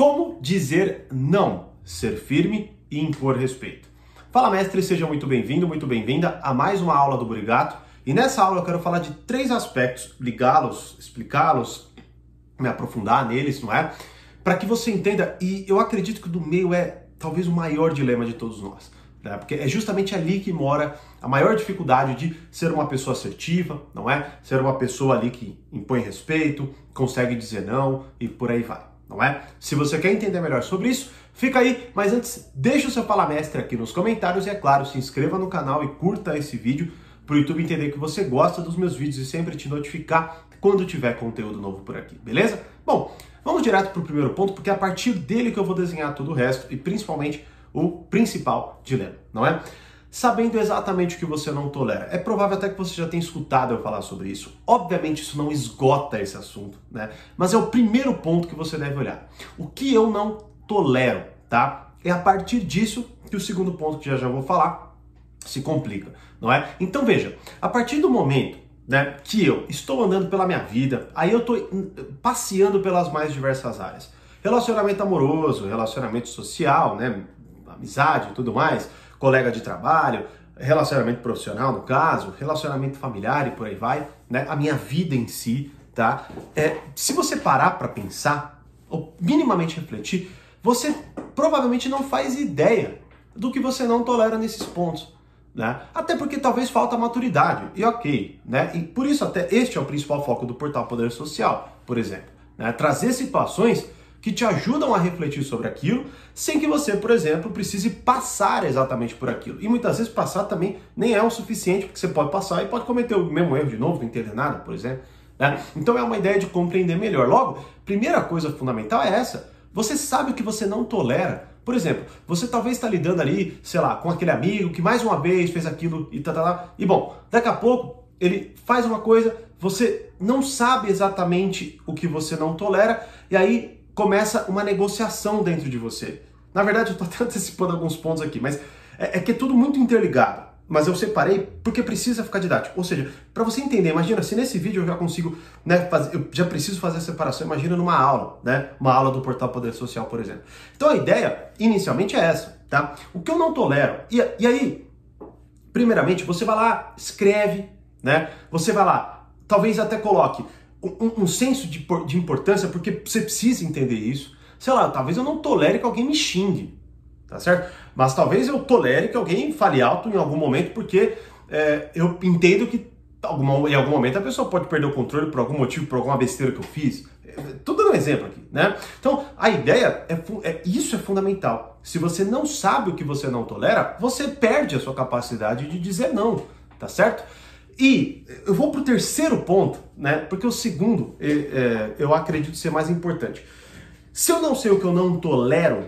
Como dizer não, ser firme e impor respeito. Fala, mestre, seja muito bem-vindo, muito bem-vinda a mais uma aula do Burigato. E nessa aula eu quero falar de 3 aspectos, ligá-los, explicá-los, me aprofundar neles, não é? Para que você entenda, e eu acredito que o do meio é talvez o maior dilema de todos nós, né? Porque é justamente ali que mora a maior dificuldade de ser uma pessoa assertiva, não é? Ser uma pessoa ali que impõe respeito, consegue dizer não e por aí vai, não é? Se você quer entender melhor sobre isso, fica aí, mas antes, deixa o seu Fala Mestre aqui nos comentários e, é claro, se inscreva no canal e curta esse vídeo para o YouTube entender que você gosta dos meus vídeos e sempre te notificar quando tiver conteúdo novo por aqui, beleza? Bom, vamos direto para o primeiro ponto, porque é a partir dele que eu vou desenhar todo o resto e principalmente o principal dilema, não é? Sabendo exatamente o que você não tolera. É provável até que você já tenha escutado eu falar sobre isso. Obviamente isso não esgota esse assunto, né? Mas é o primeiro ponto que você deve olhar. O que eu não tolero, tá? É a partir disso que o segundo ponto, que já vou falar, se complica, não é? Então veja, a partir do momento, né, que eu estou andando pela minha vida, aí eu estou passeando pelas mais diversas áreas. Relacionamento amoroso, relacionamento social, né, amizade e tudo mais, colega de trabalho, relacionamento profissional no caso, relacionamento familiar e por aí vai, né, a minha vida em si, tá? Se você parar para pensar, ou minimamente refletir, você provavelmente não faz ideia do que você não tolera nesses pontos, né? Até porque talvez falta maturidade, e ok, né? E por isso até este é o principal foco do Portal Poder Social, por exemplo, né? Trazer situações que te ajudam a refletir sobre aquilo, sem que você, por exemplo, precise passar exatamente por aquilo. E muitas vezes passar também nem é o suficiente, porque você pode passar e pode cometer o mesmo erro de novo, não entender nada, por exemplo, né? Então é uma ideia de compreender melhor. Logo, primeira coisa fundamental é essa. Você sabe o que você não tolera. Por exemplo, você talvez está lidando ali, sei lá, com aquele amigo que mais uma vez fez aquilo e tá. E bom, daqui a pouco ele faz uma coisa, você não sabe exatamente o que você não tolera e aí começa uma negociação dentro de você. Na verdade, eu estou até antecipando alguns pontos aqui, mas é que é tudo muito interligado. Mas eu separei porque precisa ficar didático. Ou seja, para você entender, imagina se nesse vídeo eu já consigo, né, eu já preciso fazer a separação, imagina numa aula, né? Uma aula do Portal Poder Social, por exemplo. Então a ideia, inicialmente, é essa, tá? O que eu não tolero. E aí, primeiramente, você vai lá, escreve, né? Você vai lá, talvez até coloque um senso de importância, porque você precisa entender isso. Sei lá, talvez eu não tolere que alguém me xingue, tá certo? Mas talvez eu tolere que alguém fale alto em algum momento, porque eu entendo que em algum momento a pessoa pode perder o controle por algum motivo, por alguma besteira que eu fiz. Tô dando um exemplo aqui, né? Então, a ideia isso é fundamental. Se você não sabe o que você não tolera, você perde a sua capacidade de dizer não, tá certo? E eu vou pro terceiro ponto, né? Porque o segundo eu acredito ser mais importante. Se eu não sei o que eu não tolero,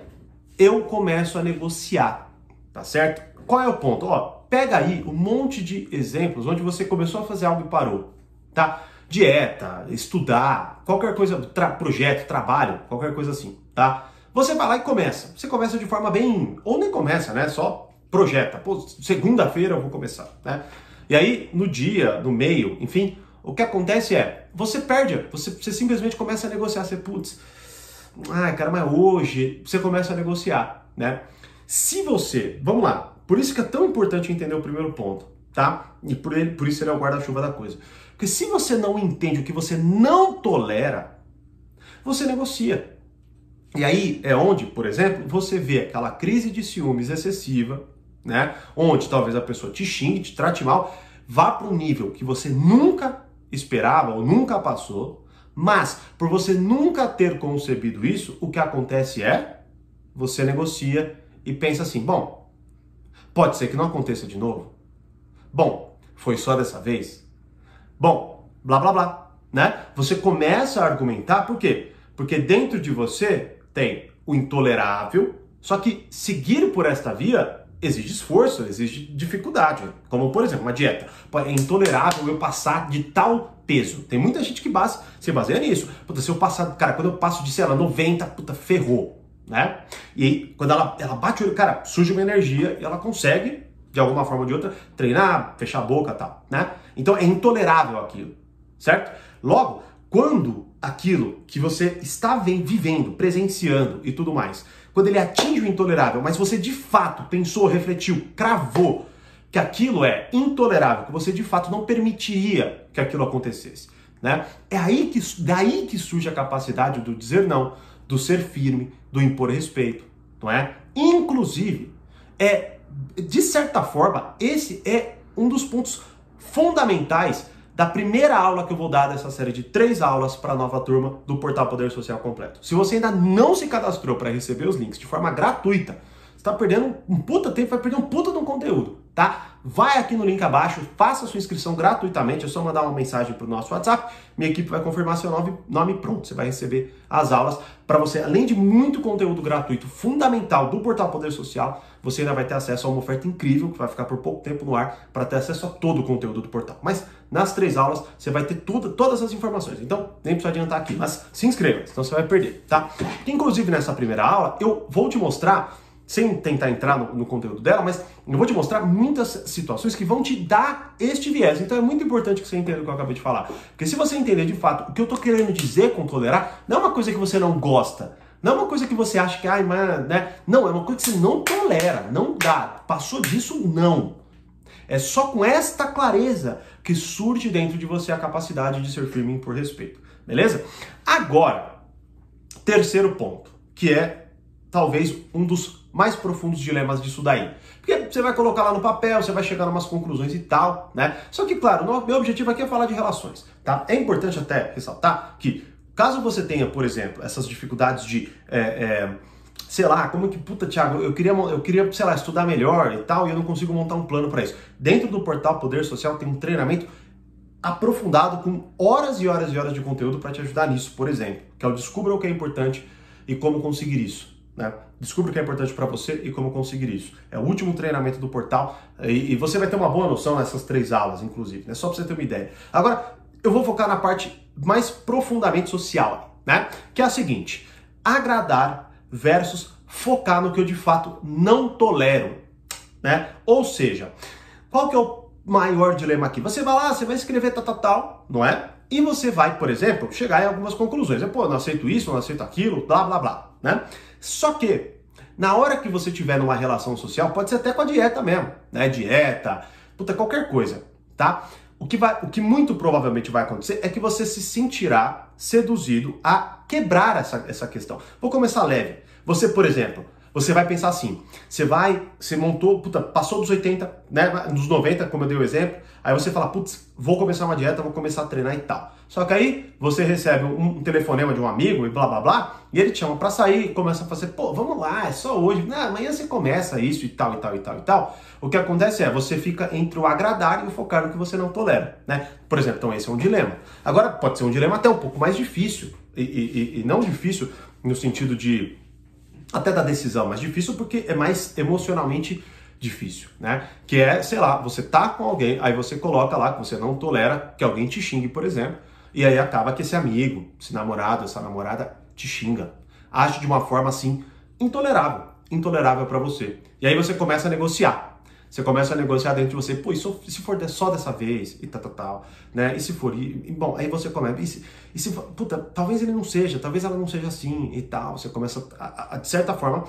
eu começo a negociar, tá certo? Qual é o ponto? Ó, pega aí um monte de exemplos onde você começou a fazer algo e parou, tá? Dieta, estudar, qualquer coisa, projeto, trabalho, qualquer coisa assim, tá? Você vai lá e começa. Você começa de forma bem... Ou nem começa, né? Só projeta. Pô, segunda-feira eu vou começar, né? E aí, no dia, no meio, enfim, o que acontece é, você perde, você simplesmente começa a negociar, você, putz, cara, mas hoje você começa a negociar, né? Se você, vamos lá, por isso que é tão importante entender o primeiro ponto, tá? E por isso ele é o guarda-chuva da coisa. Porque se você não entende o que você não tolera, você negocia. E aí é onde, por exemplo, você vê aquela crise de ciúmes excessiva, né? Onde talvez a pessoa te xingue, te trate mal, vá para um nível que você nunca esperava ou nunca passou, mas por você nunca ter concebido isso, o que acontece é, você negocia e pensa assim, bom, pode ser que não aconteça de novo. Bom, foi só dessa vez. Bom, blá blá blá, né? Você começa a argumentar, por quê? Porque dentro de você tem o intolerável, só que seguir por esta via exige esforço, exige dificuldade. Como, por exemplo, uma dieta. É intolerável eu passar de tal peso. Tem muita gente que se baseia nisso. Puta, se eu passar, cara, quando eu passo de, sei lá, 90, puta, ferrou, né? E aí, quando ela bate o olho, cara, surge uma energia e ela consegue, de alguma forma ou de outra, treinar, fechar a boca e tal, né? Então é intolerável aquilo, certo? Logo, quando aquilo que você está vivendo, presenciando e tudo mais, quando ele atinge o intolerável, mas você de fato pensou, refletiu, cravou que aquilo é intolerável, que você de fato não permitiria que aquilo acontecesse, né? É daí que surge a capacidade do dizer não, do ser firme, do impor respeito, não é? Inclusive, de certa forma, esse é um dos pontos fundamentais da primeira aula que eu vou dar dessa série de 3 aulas para a nova turma do Portal Poder Social Completo. Se você ainda não se cadastrou para receber os links de forma gratuita, você está perdendo um puta tempo, vai perder um puta de um conteúdo, tá? Vai aqui no link abaixo, faça sua inscrição gratuitamente, é só mandar uma mensagem para o nosso WhatsApp, minha equipe vai confirmar seu nome pronto, você vai receber as aulas para você, além de muito conteúdo gratuito fundamental do Portal Poder Social, você ainda vai ter acesso a uma oferta incrível, que vai ficar por pouco tempo no ar, para ter acesso a todo o conteúdo do portal. Mas nas 3 aulas, você vai ter todas as informações. Então, nem precisa adiantar aqui, mas se inscreva, senão você vai perder, tá? Inclusive, nessa primeira aula, eu vou te mostrar, sem tentar entrar no conteúdo dela, mas eu vou te mostrar muitas situações que vão te dar este viés. Então, é muito importante que você entenda o que eu acabei de falar. Porque se você entender, de fato, o que eu tô querendo dizer com tolerar, não é uma coisa que você não gosta, não é uma coisa que você acha que, ai, mas, né? Não, é uma coisa que você não tolera, não dá. Passou disso, não. É só com esta clareza que surge dentro de você a capacidade de ser firme e impor respeito. Beleza? Agora, terceiro ponto, que é talvez um dos mais profundos dilemas disso daí. Porque você vai colocar lá no papel, você vai chegar em umas conclusões e tal, né? Só que, claro, meu objetivo aqui é falar de relações, tá? É importante até ressaltar que caso você tenha, por exemplo, essas dificuldades de, sei lá, como que, puta, Thiago, eu queria, sei lá, estudar melhor e tal, e eu não consigo montar um plano para isso. Dentro do Portal Poder Social tem um treinamento aprofundado com horas e horas e horas de conteúdo para te ajudar nisso, por exemplo, que é o Descubra o que é importante e como conseguir isso, né? Descubra o que é importante para você e como conseguir isso. É o último treinamento do portal e você vai ter uma boa noção nessas 3 aulas, inclusive, né? Só para você ter uma ideia. Agora, eu vou focar na parte mais profundamente social, né? Que é a seguinte: agradar versus focar no que eu de fato não tolero, né? Ou seja, qual que é o maior dilema aqui? Você vai lá, você vai escrever tal, não é? E você vai, por exemplo, chegar em algumas conclusões. Pô, não aceito isso, não aceito aquilo, blá, blá, blá, né? Só que, na hora que você tiver numa relação social, pode ser até com a dieta mesmo, né? Dieta, puta, qualquer coisa, tá? O que muito provavelmente vai acontecer é que você se sentirá seduzido a quebrar essa questão. Vou começar leve. Você, por exemplo, você vai pensar assim, você montou, puta, passou dos 80, né, dos 90, como eu dei o exemplo, aí você fala, putz, vou começar uma dieta, vou começar a treinar e tal. Só que aí você recebe um telefonema de um amigo e blá, blá, blá, e ele te chama pra sair e começa a fazer, pô, vamos lá, é só hoje, não, amanhã você começa isso e tal, e tal, e tal, e tal. O que acontece é, você fica entre o agradar e o focar no que você não tolera, né? Por exemplo, então esse é um dilema. Agora, pode ser um dilema até um pouco mais difícil, e não difícil no sentido de até da decisão, mas difícil porque é mais emocionalmente difícil, né? Que é, sei lá, você tá com alguém, aí você coloca lá que você não tolera que alguém te xingue, por exemplo, e aí acaba que esse amigo, esse namorado, essa namorada te xinga, age de uma forma assim intolerável para você. E aí você começa a negociar. Você começa a negociar dentro de você, pô, e se for só dessa vez, e tal, né? E se for, bom, aí você começa, puta, talvez ele não seja, talvez ela não seja assim, e tal. Você começa, de certa forma,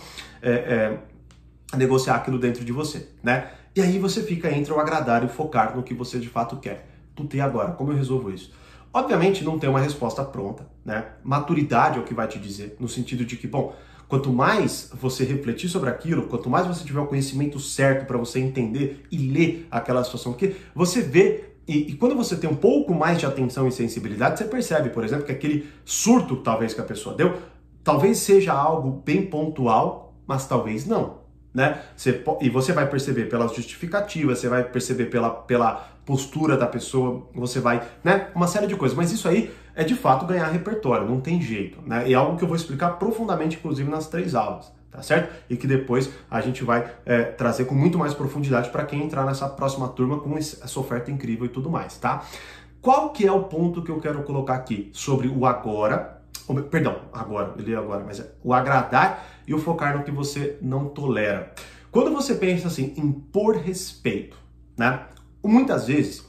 a negociar aquilo dentro de você, né? E aí você fica entre o agradar e o focar no que você de fato quer. Puta, e agora? Como eu resolvo isso? Obviamente não tem uma resposta pronta, né? Maturidade é o que vai te dizer, no sentido de que, bom, quanto mais você refletir sobre aquilo, quanto mais você tiver o conhecimento certo para você entender e ler aquela situação, porque você vê, e quando você tem um pouco mais de atenção e sensibilidade, você percebe, por exemplo, que aquele surto talvez que a pessoa deu, talvez seja algo bem pontual, mas talvez não, né? E você vai perceber pelas justificativas, você vai perceber pela postura da pessoa, você vai, né? Uma série de coisas, mas isso aí é de fato ganhar repertório, não tem jeito, né? E é algo que eu vou explicar profundamente, inclusive nas 3 aulas, tá certo? E que depois a gente vai trazer com muito mais profundidade para quem entrar nessa próxima turma com essa oferta incrível e tudo mais, tá? Qual que é o ponto que eu quero colocar aqui sobre o agora, perdão, mas é o agradar e o focar no que você não tolera. Quando você pensa assim, em impor respeito, né? Muitas vezes,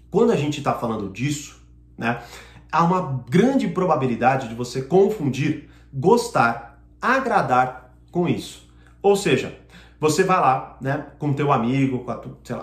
quando a gente está falando disso, né? há uma grande probabilidade de você confundir gostar, agradar com isso. Ou seja, você vai lá, né, com teu amigo, com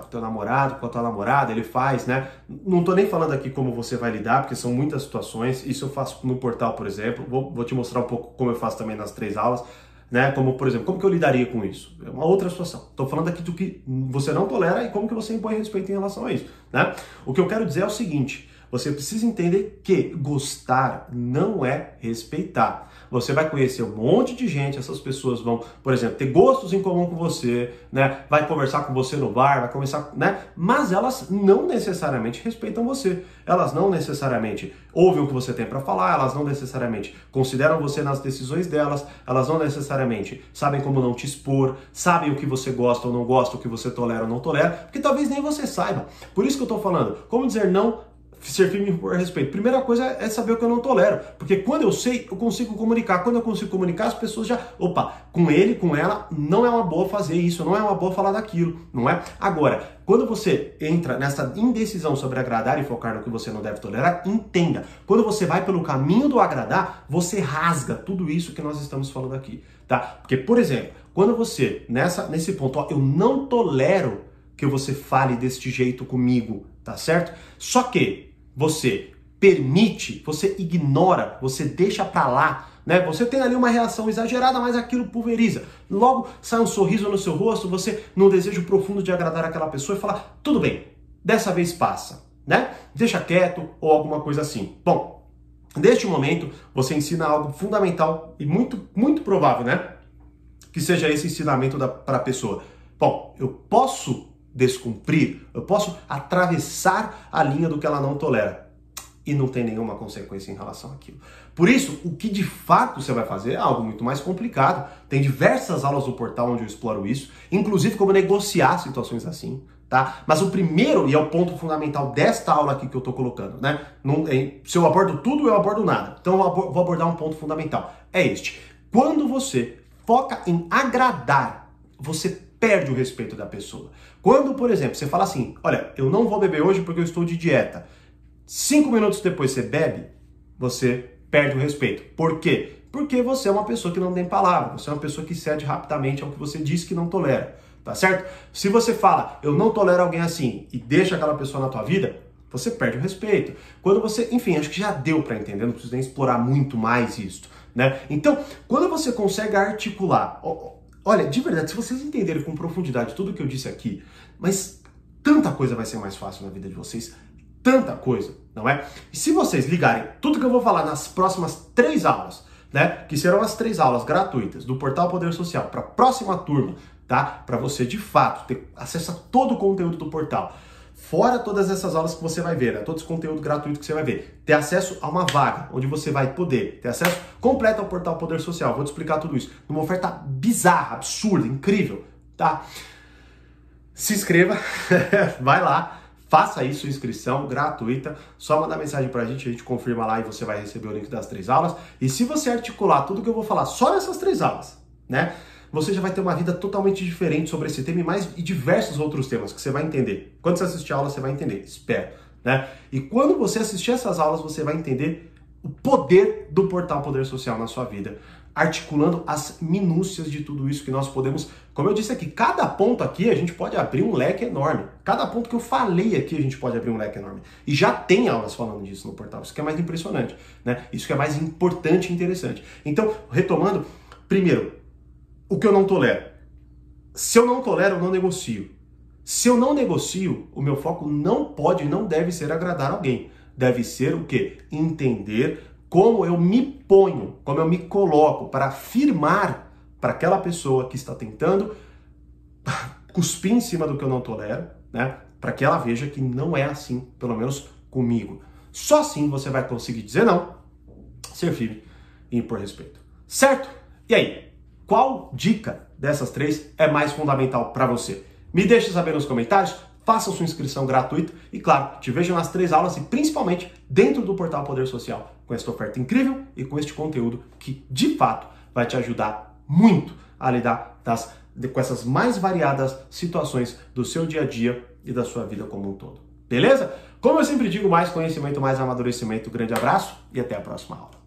teu namorado, com a tua namorada, ele faz, né? Não tô nem falando aqui como você vai lidar, porque são muitas situações. Isso eu faço no portal, por exemplo. Vou te mostrar um pouco como eu faço também nas 3 aulas, né? Como, por exemplo, como que eu lidaria com isso? É uma outra situação. Tô falando aqui do que você não tolera e como que você impõe respeito em relação a isso, né? O que eu quero dizer é o seguinte: você precisa entender que gostar não é respeitar. Você vai conhecer um monte de gente, essas pessoas vão, por exemplo, ter gostos em comum com você, né? Vai conversar com você no bar, vai conversar, né? Mas elas não necessariamente respeitam você. Elas não necessariamente ouvem o que você tem para falar, elas não necessariamente consideram você nas decisões delas, elas não necessariamente sabem como não te expor, sabem o que você gosta ou não gosta, o que você tolera ou não tolera, porque talvez nem você saiba. Por isso que eu tô falando, como dizer não, ser firme por respeito. Primeira coisa é saber o que eu não tolero, porque quando eu sei, eu consigo comunicar. Quando eu consigo comunicar, as pessoas já, opa, com ele, com ela, não é uma boa fazer isso, não é uma boa falar daquilo, não é? Agora, quando você entra nessa indecisão sobre agradar e focar no que você não deve tolerar, entenda, quando você vai pelo caminho do agradar, você rasga tudo isso que nós estamos falando aqui, tá? Porque, por exemplo, quando você, nesse ponto, ó, eu não tolero que você fale deste jeito comigo, tá certo? Só que você permite, você ignora, você deixa pra lá, né? Você tem ali uma reação exagerada, mas aquilo pulveriza. Logo sai um sorriso no seu rosto, você num desejo profundo de agradar aquela pessoa e falar, tudo bem, dessa vez passa, né? Deixa quieto ou alguma coisa assim. Bom, neste momento você ensina algo fundamental e muito, muito provável, né? Que seja esse ensinamento para a pessoa. Bom, eu posso descumprir, eu posso atravessar a linha do que ela não tolera e não tem nenhuma consequência em relação àquilo. Por isso, o que de fato você vai fazer é algo muito mais complicado. Tem diversas aulas no portal onde eu exploro isso, inclusive como negociar situações assim, tá? Mas o primeiro, e é o ponto fundamental desta aula aqui que eu tô colocando, né? Se eu abordo tudo, eu abordo nada. Então eu vou abordar um ponto fundamental. É este. Quando você foca em agradar, você perde o respeito da pessoa. Quando, por exemplo, você fala assim, olha, eu não vou beber hoje porque eu estou de dieta. 5 minutos depois você bebe, você perde o respeito. Por quê? Porque você é uma pessoa que não tem palavra, você é uma pessoa que cede rapidamente ao que você diz que não tolera, tá certo? Se você fala, eu não tolero alguém assim, e deixa aquela pessoa na tua vida, você perde o respeito. Quando você, enfim, acho que já deu para entender, não preciso nem explorar muito mais isso, né? Então, quando você consegue articular, olha, de verdade, se vocês entenderem com profundidade tudo que eu disse aqui, mas tanta coisa vai ser mais fácil na vida de vocês, tanta coisa, não é? E se vocês ligarem tudo que eu vou falar nas próximas 3 aulas, né, que serão as 3 aulas gratuitas do Portal Poder Social para a próxima turma, tá? Para você de fato ter acesso a todo o conteúdo do portal. Fora todas essas aulas que você vai ver, né? Todo esse conteúdo gratuito que você vai ver. Ter acesso a uma vaga, onde você vai poder ter acesso completo ao Portal Poder Social. Vou te explicar tudo isso. Numa oferta bizarra, absurda, incrível, tá? Se inscreva, vai lá, faça aí sua inscrição gratuita. Só mandar mensagem pra gente, a gente confirma lá e você vai receber o link das 3 aulas. E se você articular tudo que eu vou falar só nessas 3 aulas, né? Você já vai ter uma vida totalmente diferente sobre esse tema e diversos outros temas que você vai entender. Quando você assistir a aula, você vai entender, espero, né? E quando você assistir essas aulas, você vai entender o poder do Portal Poder Social na sua vida, articulando as minúcias de tudo isso que nós podemos, como eu disse aqui, cada ponto aqui a gente pode abrir um leque enorme. Cada ponto que eu falei aqui a gente pode abrir um leque enorme. E já tem aulas falando disso no portal, isso que é mais impressionante, né? Isso que é mais importante e interessante. Então, retomando, primeiro, o que eu não tolero. Se eu não tolero, eu não negocio. Se eu não negocio, o meu foco não pode e não deve ser agradar alguém. Deve ser o quê? Entender como eu me ponho, como eu me coloco para afirmar para aquela pessoa que está tentando cuspir em cima do que eu não tolero, né? Para que ela veja que não é assim, pelo menos comigo. Só assim você vai conseguir dizer não, ser firme e impor respeito. Certo? E aí? Qual dica dessas 3 é mais fundamental para você? Me deixe saber nos comentários, faça sua inscrição gratuita e, claro, te vejo nas 3 aulas e principalmente dentro do Portal Poder Social com esta oferta incrível e com este conteúdo que, de fato, vai te ajudar muito a lidar com essas mais variadas situações do seu dia a dia e da sua vida como um todo. Beleza? Como eu sempre digo, mais conhecimento, mais amadurecimento. Grande abraço e até a próxima aula.